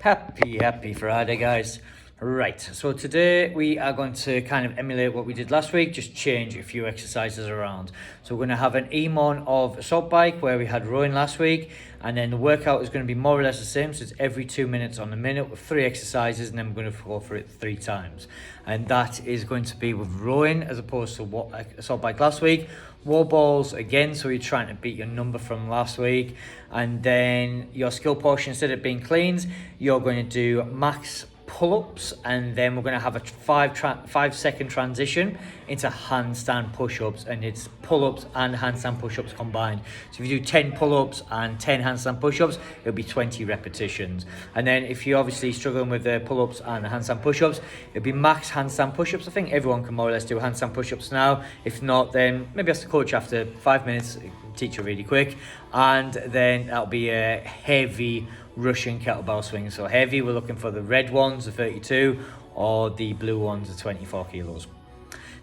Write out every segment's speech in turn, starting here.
Happy Friday, guys. Right, so today we are going to kind of emulate what we did last week, just change a few exercises around. So we're going to have an EMON of assault bike where we had rowing last week, and then the workout is going to be more or less the same, so it's every 2 minutes on the minute with 3 exercises, and then we're going to go for it 3 times. And that is going to be with rowing as opposed to what assault bike last week. Wall balls again, so you're trying to beat your number from last week. And then your skill portion, instead of being cleans, you're going to do max pull-ups, and then we're going to have a 5-second transition into handstand push-ups, and it's pull-ups and handstand push-ups combined. So if you do 10 pull-ups and 10 handstand push-ups, it'll be 20 repetitions. And then if you're obviously struggling with the pull-ups and the handstand push-ups, it'll be max handstand push-ups. I think everyone can more or less do handstand push-ups now. If not, then maybe ask the coach after 5 minutes, teach you really quick. And then that'll be a heavy Russian kettlebell swing. So heavy, we're looking for the red ones, the 32, or the blue ones, the 24 kilos.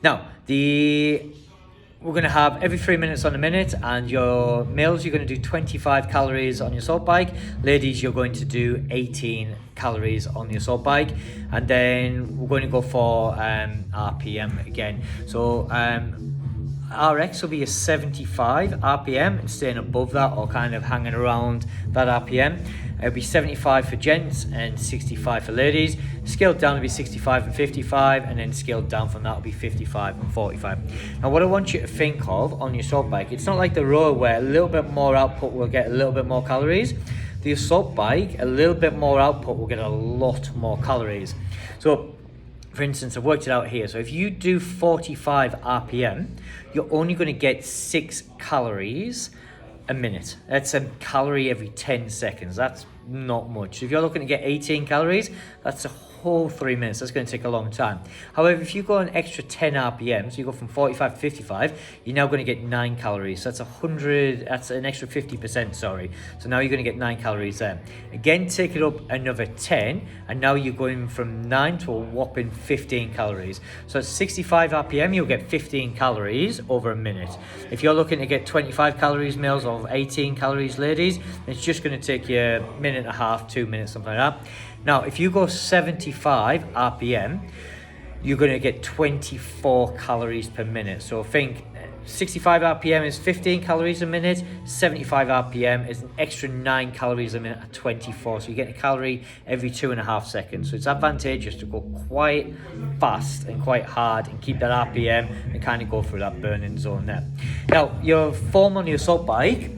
Now, we're going to have every 3 minutes on a minute, and your males, you're going to do 25 calories on your assault bike. Ladies, you're going to do 18 calories on the assault bike. And then we're going to go for RPM again. So RX will be a 75 RPM and staying above that or kind of hanging around that RPM. It'll be 75 for gents and 65 for ladies. Scaled down will be 65 and 55, and then scaled down from that will be 55 and 45. Now what I want you to think of on your assault bike, it's not like the rower where a little bit more output will get a little bit more calories. The assault bike, a little bit more output will get a lot more calories. So for instance, I've worked it out here. So if you do 45 RPM, you're only going to get 6 calories a minute. That's a calorie every 10 seconds. That's not much. So if you're looking to get 18 calories, that's a whole 3 minutes. That's going to take a long time. However, if you go an extra 10 RPM, so you go from 45 to 55, you're now going to get 9 calories. So that's 100, that's an extra 50%, sorry. So now you're going to get 9 calories there. Again, take it up another 10, and now you're going from 9 to a whopping 15 calories. So at 65 RPM, you'll get 15 calories over a minute. If you're looking to get 25 calories males or 18 calories ladies, it's just going to take you a minute and a half, 2 minutes, something like that. Now, if you go 75 RPM, you're going to get 24 calories per minute. So think 65 RPM is 15 calories a minute, 75 RPM is an extra 9 calories a minute at 24. So you get a calorie every 2.5 seconds. So it's advantageous to go quite fast and quite hard and keep that RPM and kind of go through that burning zone there. Now, your form on your assault bike,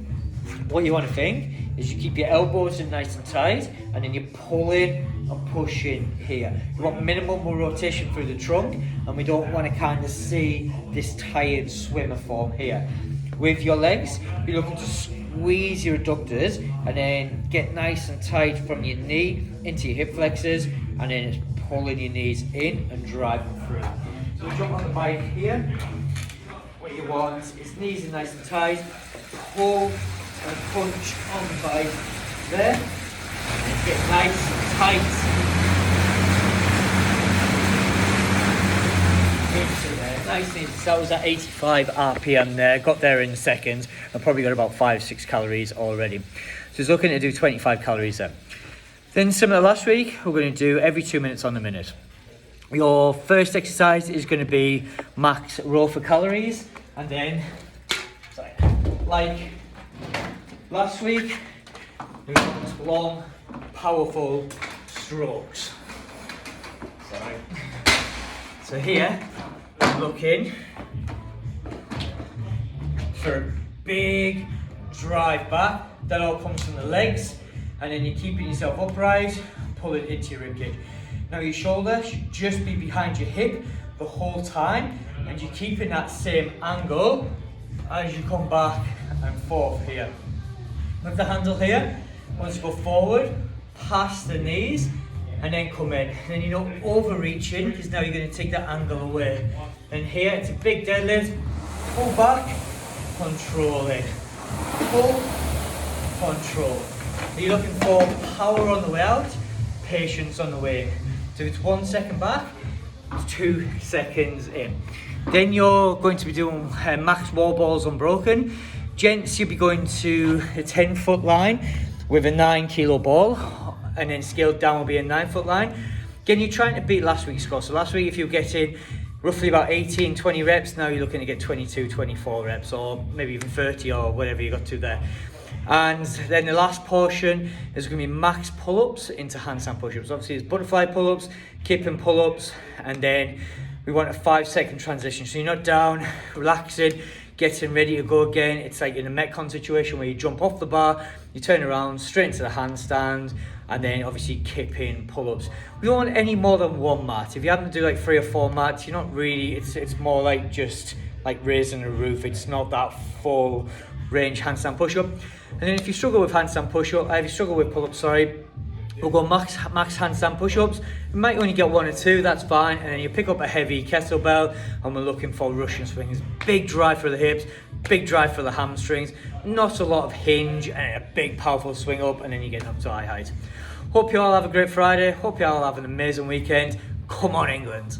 what you want to think is you keep your elbows in nice and tight, and then you're pulling and pushing here. You want minimum rotation through the trunk, and we don't want to kind of see this tired swimmer form here. With your legs, you're looking to squeeze your adductors and then get nice and tight from your knee into your hip flexors, and then it's pulling your knees in and driving through. So jump on the bike here. What you want is knees are nice and tight, pull and punch on the bike there, and get nice and tight into there, nice and easy. So that was at 85 RPM there, got there in seconds, and probably got about 5-6 calories already. So it's looking to do 25 calories there. Then similar to last week, we're going to do every 2 minutes on the minute. Your first exercise is going to be max row for calories, and then like last week, we want long, powerful strokes. Sorry. So here, we're looking for a big drive back. That all comes from the legs, and then you're keeping yourself upright, pulling into your ribcage. Now your shoulder should just be behind your hip the whole time, and you're keeping that same angle as you come back and forth here. With the handle here, once you go forward, past the knees, and then come in. And then you're not overreaching, because now you're going to take that angle away. And here, it's a big deadlift. Pull back, control it. Pull, control. So you're looking for power on the way out, patience on the way in. So it's 1 second back, 2 seconds in. Then you're going to be doing max wall balls unbroken. Gents, you'll be going to a 10-foot line with a 9 kilo ball. and then scaled down will be a 9-foot line. Again, you're trying to beat last week's score. So last week, if you're getting roughly about 18, 20 reps, now you're looking to get 22, 24 reps, or maybe even 30 or whatever you got to there. And then the last portion is going to be max pull-ups into handstand push-ups. Obviously, it's butterfly pull-ups, kipping pull-ups, and then we want a 5-second transition. So you're not down, relaxing, getting ready to go again. It's like in a Metcon situation where you jump off the bar, you turn around, straight into the handstand, and then obviously kipping pull-ups. We don't want any more than one mat. If you happen to do like 3 or 4 mats, you're not really, it's more like just like raising a roof. It's not that full range handstand push-up. And then if you struggle with handstand push-up, if you struggle with pull-ups, sorry, we'll go max handstand push-ups. You might only get 1 or 2, that's fine. And then you pick up a heavy kettlebell, and we're looking for Russian swings. Big drive for the hips, big drive for the hamstrings, not a lot of hinge, and a big powerful swing up, and then you're getting up to eye height. Hope you all have a great Friday. Hope you all have an amazing weekend. Come on, England.